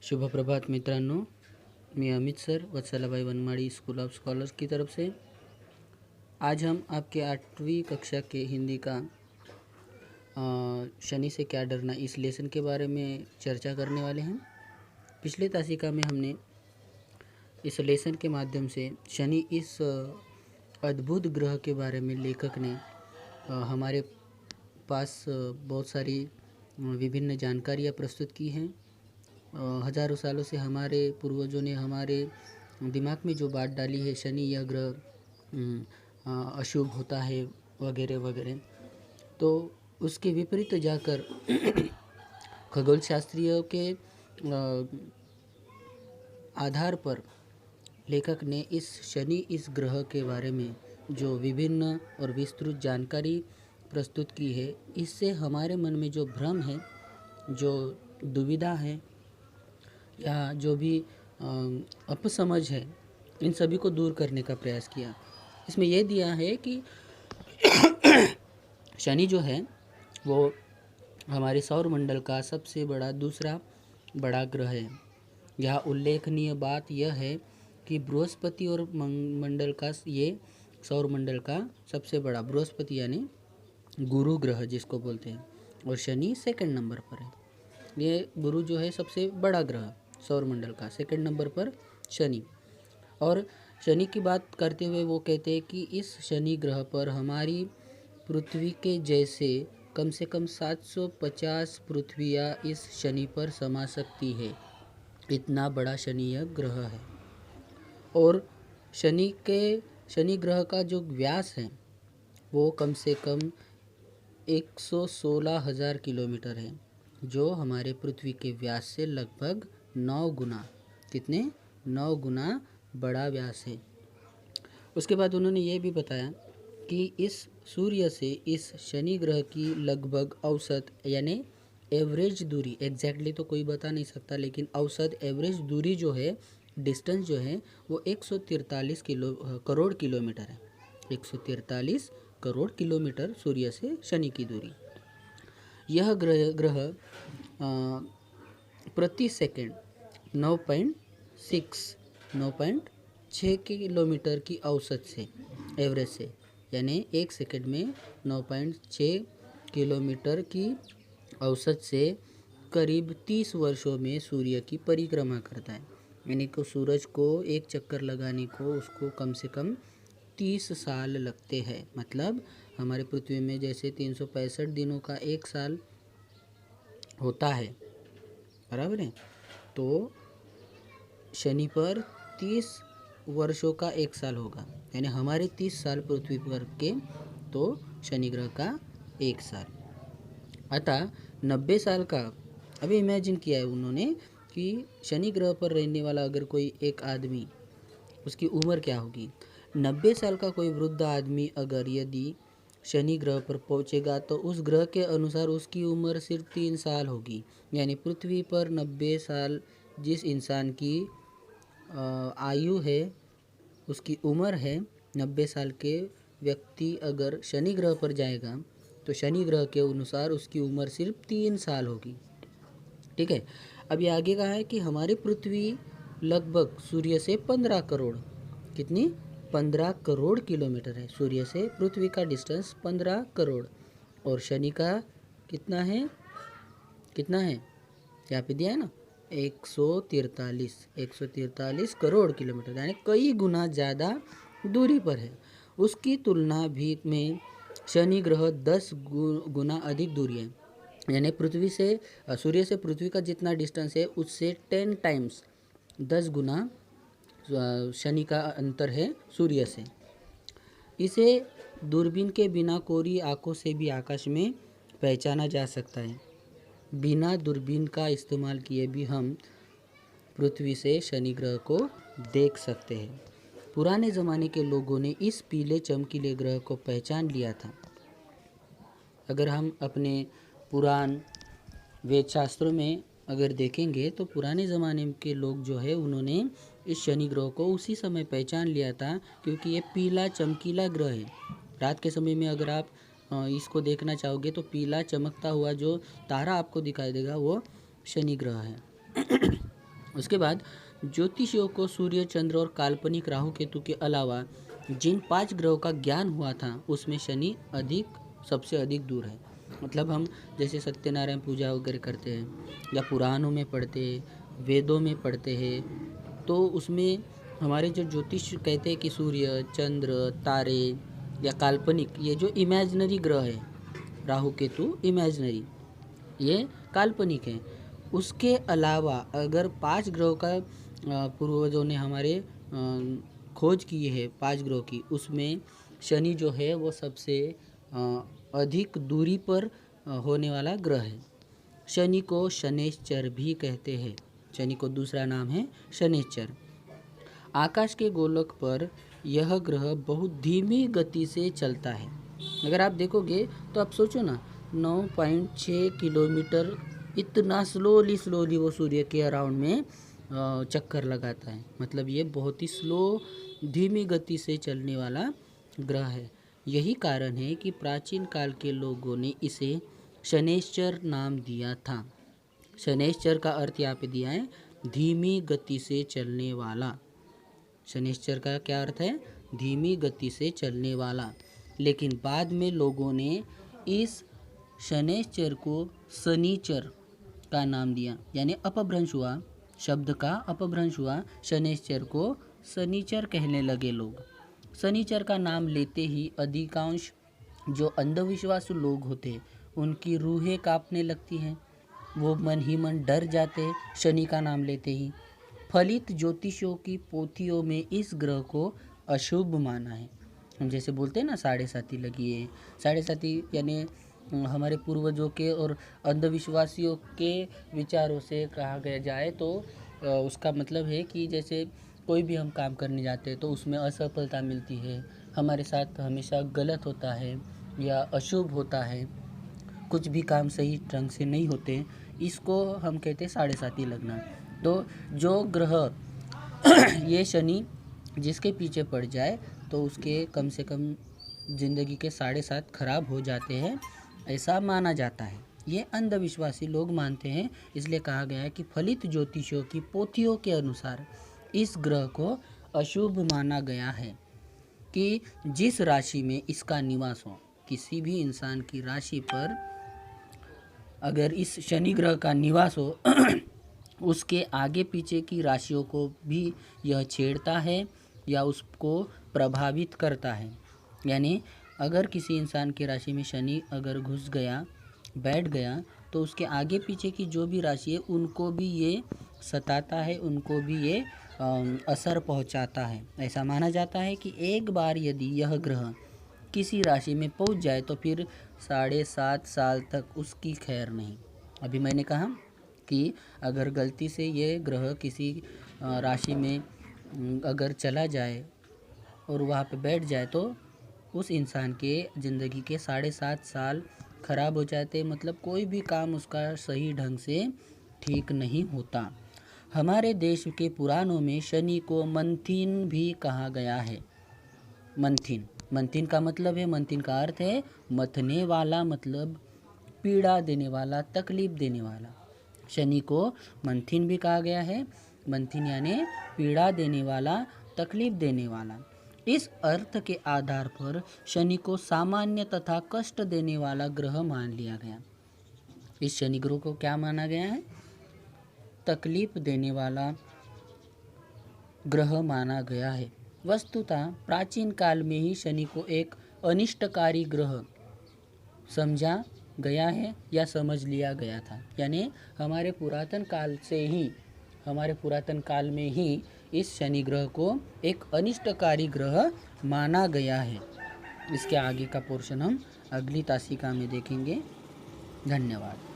शुभ प्रभात मित्रांनो, मी Amit sir Vatsalabai Vanmadi school of scholars की तरफ से आज हम आपके 8वीं कक्षा के हिंदी का शनि से क्या डरना इस लेसन के बारे में चर्चा करने वाले हैं। पिछले तासिका में हमने इस लेसन के माध्यम से शनि इस अद्भुत ग्रह के बारे में लेखक ने हमारे पास बहुत सारी विभिन्न जानकारियाँ प्रस्तुत की हैं। हजारों सालों से हमारे पूर्वजों ने हमारे दिमाग में जो बात डाली है, शनि यह ग्रह अशुभ होता है वगैरह वगैरह, तो उसके विपरीत जाकर खगोल शास्त्रियों के आधार पर लेखक ने इस शनि इस ग्रह के बारे में जो विभिन्न और विस्तृत जानकारी प्रस्तुत की है, इससे हमारे मन में जो भ्रम है, जो दुविधा है या जो भी अपसमझ है, इन सभी को दूर करने का प्रयास किया। इसमें यह दिया है कि शनि जो है वो हमारे सौर मंडल का सबसे बड़ा दूसरा बड़ा ग्रह है। यहाँ उल्लेखनीय बात यह है कि बृहस्पति और मंडल का ये सौर मंडल का सबसे बड़ा बृहस्पति यानी गुरु ग्रह जिसको बोलते हैं, और शनि सेकंड नंबर पर है। ये गुरु जो है सबसे बड़ा ग्रह सौर मंडल का, सेकंड नंबर पर शनि। और शनि की बात करते हुए वो कहते हैं कि इस शनि ग्रह पर हमारी पृथ्वी के जैसे कम से कम 750 पृथ्वियाँ इस शनि पर समा सकती है। इतना बड़ा शनि यह ग्रह है। और शनि ग्रह का जो व्यास है वो कम से कम 116,000 किलोमीटर है, जो हमारे पृथ्वी के व्यास से लगभग 9 गुना, कितने 9 गुना बड़ा व्यास है। उसके बाद उन्होंने ये भी बताया कि इस सूर्य से इस शनि ग्रह की लगभग औसत यानी एवरेज दूरी, एग्जैक्टली तो कोई बता नहीं सकता, लेकिन औसत एवरेज दूरी जो है, डिस्टेंस जो है वो 143 करोड़ किलोमीटर है। 143 करोड़ किलोमीटर सूर्य से शनि की दूरी। यह ग्रह प्रति सेकंड 9.6 किलोमीटर की औसत से, एवरेज से, यानी एक सेकंड में 9.6 किलोमीटर की औसत से करीब 30 वर्षों में सूर्य की परिक्रमा करता है। यानी कि सूरज को एक चक्कर लगाने को उसको कम से कम 30 साल लगते हैं। मतलब हमारे पृथ्वी में जैसे 365 दिनों का एक साल होता है, बराबर है, तो शनि पर 30 वर्षों का एक साल होगा, यानी हमारे 30 साल पृथ्वी पर के, तो शनि ग्रह का एक साल। अतः 90 साल का अभी इमेजिन किया है उन्होंने कि शनि ग्रह पर रहने वाला अगर कोई एक आदमी, उसकी उम्र क्या होगी। 90 साल का कोई वृद्ध आदमी अगर यदि शनि ग्रह पर पहुंचेगा तो उस ग्रह के अनुसार उसकी उम्र सिर्फ 3 साल होगी। यानी पृथ्वी पर 90 साल जिस इंसान की आयु है, उसकी उम्र है 90 साल के व्यक्ति अगर शनि ग्रह पर जाएगा तो शनि ग्रह के अनुसार उसकी उम्र सिर्फ 3 साल होगी। ठीक है। अब ये आगे कहा है कि हमारी पृथ्वी लगभग सूर्य से 15 करोड़, कितनी 15 करोड़ किलोमीटर है। सूर्य से पृथ्वी का डिस्टेंस 15 करोड़, और शनि का कितना है, यहाँ पे दिया है ना 143 करोड़ किलोमीटर, यानी कई गुना ज़्यादा दूरी पर है। उसकी तुलना भी में शनि ग्रह 10 गुना अधिक दूरी है। यानी पृथ्वी से सूर्य से पृथ्वी का जितना डिस्टेंस है उससे 10 टाइम्स 10 गुना शनि का अंतर है सूर्य से। इसे दूरबीन के बिना कोरी आंखों से भी आकाश में पहचाना जा सकता है। बिना दूरबीन का इस्तेमाल किए भी हम पृथ्वी से शनि ग्रह को देख सकते हैं। पुराने ज़माने के लोगों ने इस पीले चमकीले ग्रह को पहचान लिया था। अगर हम अपने पुराण वेद शास्त्रों में अगर देखेंगे तो पुराने ज़माने के लोग जो है उन्होंने इस शनि ग्रह को उसी समय पहचान लिया था, क्योंकि ये पीला चमकीला ग्रह है। रात के समय में अगर आप इसको देखना चाहोगे तो पीला चमकता हुआ जो तारा आपको दिखाई देगा वो शनि ग्रह है। उसके बाद ज्योतिषियों को सूर्य, चंद्र और काल्पनिक राहु केतु के अलावा जिन 5 ग्रहों का ज्ञान हुआ था उसमें शनि सबसे अधिक दूर है। मतलब हम जैसे सत्यनारायण पूजा वगैरह करते हैं या पुराणों में पढ़ते हैं, वेदों में पढ़ते हैं, तो उसमें हमारे जो ज्योतिष कहते हैं कि सूर्य, चंद्र, तारे या काल्पनिक, ये जो इमेजिनरी ग्रह है, राहु केतु इमेजिनरी, ये काल्पनिक है। उसके अलावा अगर 5 ग्रहों का पूर्वजों ने हमारे खोज की है 5 ग्रहों की, उसमें शनि जो है वो सबसे अधिक दूरी पर होने वाला ग्रह है। शनि को शनैश्चर भी कहते हैं। शनि को दूसरा नाम है शनैश्चर। आकाश के गोलक पर यह ग्रह बहुत धीमी गति से चलता है। अगर आप देखोगे तो आप सोचो ना, 9.6 किलोमीटर इतना स्लोली वो सूर्य के अराउंड में चक्कर लगाता है। मतलब ये बहुत ही स्लो, धीमी गति से चलने वाला ग्रह है। यही कारण है कि प्राचीन काल के लोगों ने इसे शनैश्चर नाम दिया था। शनैश्चर का अर्थ यहाँ पे दिया है धीमी गति से चलने वाला। शनैश्चर का क्या अर्थ है? धीमी गति से चलने वाला। लेकिन बाद में लोगों ने इस शनैश्चर को शनिचर का नाम दिया, यानी अपभ्रंश हुआ, शब्द का अपभ्रंश हुआ। शनैश्चर को शनिचर कहने लगे लोग। शनिचर का नाम लेते ही अधिकांश जो अंधविश्वासु लोग होते उनकी रूहें कांपने लगती हैं, वो मन ही मन डर जाते शनि का नाम लेते ही। फलित ज्योतिषों की पोथियों में इस ग्रह को अशुभ माना है। हम जैसे बोलते हैं ना, 7.5 लगी है, 7.5 यानी हमारे पूर्वजों के और अंधविश्वासियों के विचारों से कहा गया जाए तो उसका मतलब है कि जैसे कोई भी हम काम करने जाते हैं तो उसमें असफलता मिलती है, हमारे साथ हमेशा गलत होता है या अशुभ होता है, कुछ भी काम सही ढंग से नहीं होते, इसको हम कहते हैं 7.5 लगना। तो जो ग्रह ये शनि जिसके पीछे पड़ जाए तो उसके कम से कम ज़िंदगी के 7.5 खराब हो जाते हैं, ऐसा माना जाता है। ये अंधविश्वासी लोग मानते हैं, इसलिए कहा गया है कि फलित ज्योतिषियों की पोथियों के अनुसार इस ग्रह को अशुभ माना गया है कि जिस राशि में इसका निवास हो, किसी भी इंसान की राशि पर अगर इस शनि ग्रह का निवास हो उसके आगे पीछे की राशियों को भी यह छेड़ता है या उसको प्रभावित करता है। यानी अगर किसी इंसान की राशि में शनि अगर घुस गया, बैठ गया, तो उसके आगे पीछे की जो भी राशि है उनको भी ये सताता है, उनको भी ये असर पहुंचाता है। ऐसा माना जाता है कि एक बार यदि यह ग्रह किसी राशि में पहुंच जाए तो फिर 7.5 साल तक उसकी खैर नहीं। अभी मैंने कहा कि अगर गलती से ये ग्रह किसी राशि में अगर चला जाए और वहाँ पे बैठ जाए तो उस इंसान के ज़िंदगी के 7.5 साल खराब हो जाते, मतलब कोई भी काम उसका सही ढंग से ठीक नहीं होता। हमारे देश के पुराणों में शनि को मंथिन भी कहा गया है। मंथिन का मतलब है, मंथिन का अर्थ है मथने वाला, मतलब पीड़ा देने वाला, तकलीफ देने वाला। शनि को मंथिन भी कहा गया है। मंथिन यानी पीड़ा देने वाला, तकलीफ देने वाला। इस अर्थ के आधार पर शनि को सामान्य तथा कष्ट देने वाला ग्रह मान लिया गया। इस शनि ग्रह को क्या माना गया है? तकलीफ देने वाला ग्रह माना गया है। वस्तुतः प्राचीन काल में ही शनि को एक अनिष्टकारी ग्रह समझा गया है या समझ लिया गया था। यानी हमारे पुरातन काल में ही इस शनि ग्रह को एक अनिष्टकारी ग्रह माना गया है। इसके आगे का पोर्शन हम अगली तासिका में देखेंगे। धन्यवाद।